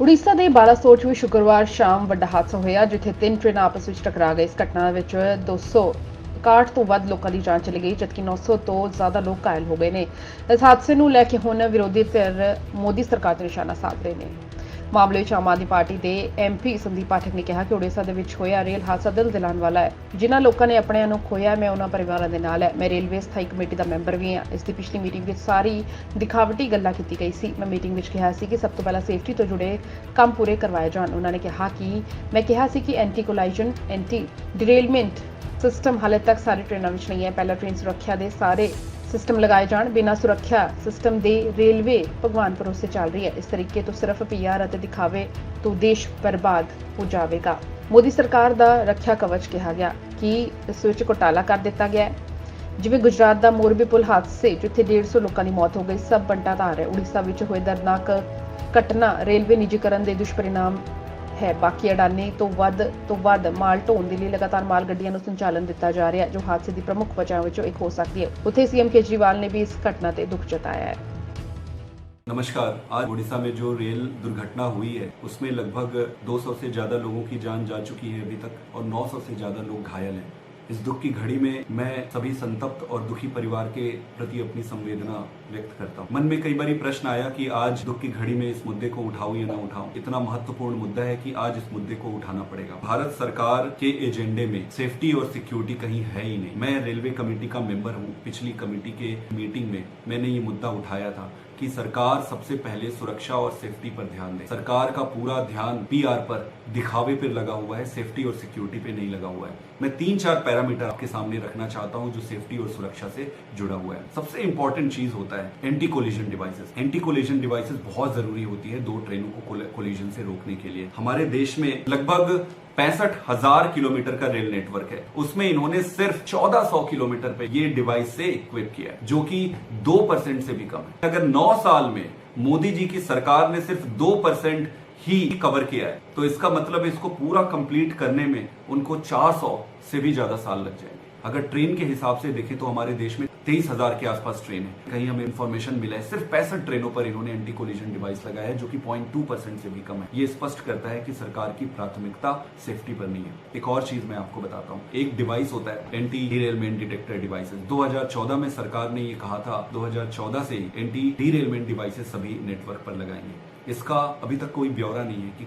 ਉੜੀਸਾ ਦੇ ਬਾਲਾਸੋਰ ਵਿੱਚ ਸ਼ੁੱਕਰਵਾਰ ਸ਼ਾਮ ਵੱਡਾ ਹਾਦਸਾ ਹੋਇਆ ਜਿੱਥੇ ਤਿੰਨ ਟ੍ਰੇਨਾਂ ਆਪਸ ਵਿੱਚ ਟਕਰਾ ਗਏ। ਇਸ ਘਟਨਾ ਵਿੱਚ 261 ਤੋਂ ਵੱਧ ਲੋਕਾਂ ਦੀ ਜਾਨ ਚਲੀ ਗਈ ਜਦਕਿ 900 ਤੋਂ ਜ਼ਿਆਦਾ ਲੋਕ ਘਾਇਲ ਹੋ ਗਏ ਨੇ। ਇਸ ਹਾਦਸੇ ਨੂੰ ਲੈ ਕੇ ਹੁਣ ਵਿਰੋਧੀ ਧਿਰ ਮੋਦੀ ਸਰਕਾਰ ਤੇ ਨਿਸ਼ਾਨਾ ਸਾਧ ਰਹੇ ਨੇ। ਮਾਮਲੇ ਵਿੱਚ ਆਮ ਆਦਮੀ ਪਾਰਟੀ ਦੇ MP ਸੰਦੀਪ ਪਾਠਕ ਨੇ ਕਿਹਾ ਕਿ ਉੜੀਸਾ ਦੇ ਵਿੱਚ ਹੋਇਆ ਰੇਲ ਹਾਦਸਾ ਦਿਲ ਦਿਲਾਉਣ ਵਾਲਾ ਹੈ। ਜਿਨ੍ਹਾਂ ਲੋਕਾਂ ਨੇ ਆਪਣਿਆਂ ਨੂੰ ਖੋਇਆ ਮੈਂ ਉਹਨਾਂ ਪਰਿਵਾਰਾਂ ਦੇ ਨਾਲ ਹੈ। ਮੈਂ ਰੇਲਵੇ ਸਥਾਈ ਕਮੇਟੀ ਦਾ ਮੈਂਬਰ ਵੀ ਹਾਂ। ਇਸ ਦੀ ਪਿਛਲੀ ਮੀਟਿੰਗ ਵਿੱਚ ਸਾਰੀ ਦਿਖਾਵਟੀ ਗੱਲਾਂ ਕੀਤੀ ਗਈ ਸੀ। ਮੈਂ ਮੀਟਿੰਗ ਵਿੱਚ ਕਿਹਾ ਸੀ ਕਿ ਸਭ ਤੋਂ ਪਹਿਲਾਂ ਸੇਫਟੀ ਤੋਂ ਜੁੜੇ ਕੰਮ ਪੂਰੇ ਕਰਵਾਏ ਜਾਣ। ਉਹਨਾਂ ਨੇ ਕਿਹਾ ਕਿ ਮੈਂ ਕਿਹਾ ਸੀ ਕਿ ਐਂਟੀ ਕੋਲਾਈਜ਼ਨ ਐਂਟੀ ਡਿਰੇਲਮੈਂਟ ਸਿਸਟਮ ਹਾਲੇ ਤੱਕ ਸਾਰੀ ਟ੍ਰੇਨਾਂ ਵਿੱਚ ਨਹੀਂ ਹੈ। ਪਹਿਲਾਂ ਟ੍ਰੇਨ ਸੁਰੱਖਿਆ ਦੇ ਸਾਰੇ सिस्टम लगाए जान। बिना सुरक्षा सिस्टम दे रेलवे भगवान भरोसे चल रही है। इस तरीके तो सिर्फ PR और दिखावे तो देश बर्बाद हो जाएगा। मोदी सरकार का रक्षा कवच कहा गया कि इस विच घोटाला कर दिता गया है। जिवें गुजरात का मोरबी पुल हादसे जिथे 150 लोगों की मौत हो गई सब बंटा धार है। उड़ीसा विच होए दर्दनाक घटना रेलवे निजीकरण के दुष्परिणाम है। बाकी अडानी तो वध माल ढोण के लिए लगातार माल गड्डियां संचालन दिता जा रहा है जो हादसे की प्रमुख वजह विचों एक हो सकती है। उत्थे CM केजरीवाल ने भी इस घटना से दुख जताया है। नमस्कार। आज उड़ीसा में जो रेल दुर्घटना हुई है उसमें लगभग 200 से ज्यादा लोगों की जान जा चुकी है अभी तक और 900 से ज्यादा लोग घायल हैं। इस दुख की घड़ी में मैं सभी संतप्त और दुखी परिवार के प्रति अपनी संवेदना व्यक्त करता हूँ। मन में कई बार प्रश्न आया कि आज दुख की घड़ी में इस मुद्दे को उठाऊं या ना उठाऊं। इतना महत्वपूर्ण मुद्दा है कि आज इस मुद्दे को उठाना पड़ेगा। भारत सरकार के एजेंडे में सेफ्टी और सिक्योरिटी कहीं है ही नहीं। मैं रेलवे कमेटी का मेंबर हूँ। पिछली कमेटी के मीटिंग में मैंने ये मुद्दा उठाया था कि सरकार सबसे पहले सुरक्षा और सेफ्टी पर ध्यान दे। सरकार का पूरा ध्यान PR पर, दिखावे पर लगा हुआ है, सेफ्टी और सिक्योरिटी पे नहीं लगा हुआ है। मैं 3-4 पैरामीटर आपके सामने रखना चाहता हूं जो सेफ्टी और सुरक्षा से जुड़ा हुआ है। सबसे इंपॉर्टेंट चीज होता है anti collision devices. Anti collision devices बहुत जरूरी होती है दो ट्रेनों को कोलिजन से रोकने के लिए। हमारे देश में लगभग 65,000 किलोमीटर का रेल नेटवर्क है। उसमें इन्होंने सिर्फ 1400 किलोमीटर पे ये डिवाइस से इक्विप किया है जो कि 2% से भी कम है। अगर 9 साल में मोदी जी की सरकार ने सिर्फ 2% ही कवर किया है तो इसका मतलब इसको पूरा कंप्लीट करने में उनको 400 से भी ज्यादा साल लग जाएंगे। अगर ट्रेन के हिसाब से देखें तो हमारे देश में 23,000 के आसपास ट्रेन है। कहीं हमें इंफॉर्मेशन मिला है सिर्फ 65 ट्रेनों पर इन्होंने एंटी कोलिजन डिवाइस लगाया है जो कि 0.2% से भी कम है। ये स्पष्ट करता है कि सरकार की प्राथमिकता सेफ्टी पर नहीं है। एक और चीज मैं आपको बताता हूँ। एक डिवाइस होता है एंटी डीरेलमेंट डिटेक्टर डिवाइसेस। 2014 में सरकार ने ये कहा था 2014 से एंटी डीरेलमेंट डिवाइसेस सभी नेटवर्क पर लगाएंगे। इसका अभी तक कोई ब्यौरा नहीं है कि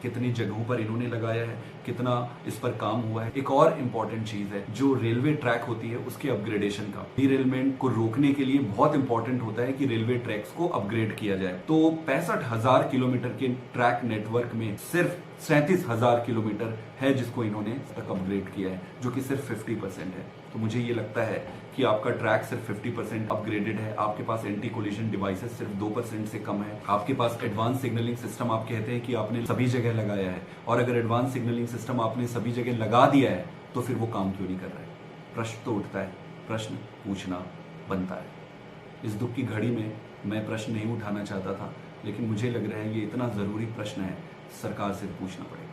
कितनी जगहों पर इन्होंने लगाया है, कितना इस पर काम हुआ है। एक और इम्पोर्टेंट चीज है जो रेलवे ट्रैक होती है उसके अपग्रेडेशन का। डीरेलमेंट को रोकने के लिए बहुत इंपॉर्टेंट होता है कि रेलवे ट्रैक्स को अपग्रेड किया जाए। तो 65,000 किलोमीटर के ट्रैक नेटवर्क में सिर्फ 37,000 किलोमीटर है जिसको इन्होंने तक अपग्रेड किया है जो कि सिर्फ 50% है। तो मुझे ये लगता है कि आपका ट्रैक सिर्फ 50% अपग्रेडेड है। आपके पास एंटी कोलिजन डिवाइसेस सिर्फ 2% से कम है। आपके पास एडवांस सिग्नलिंग सिस्टम आप कहते हैं कि आपने सभी जगह लगाया है और अगर एडवांस सिग्नलिंग सिस्टम आपने सभी जगह लगा दिया है तो फिर वो काम क्यों नहीं कर रहा है? प्रश्न तो उठता है, प्रश्न पूछना बनता है। इस दुख की घड़ी में मैं प्रश्न नहीं उठाना चाहता था लेकिन मुझे लग रहा है ये इतना जरूरी प्रश्न है सरकार से पूछना पड़ेगा।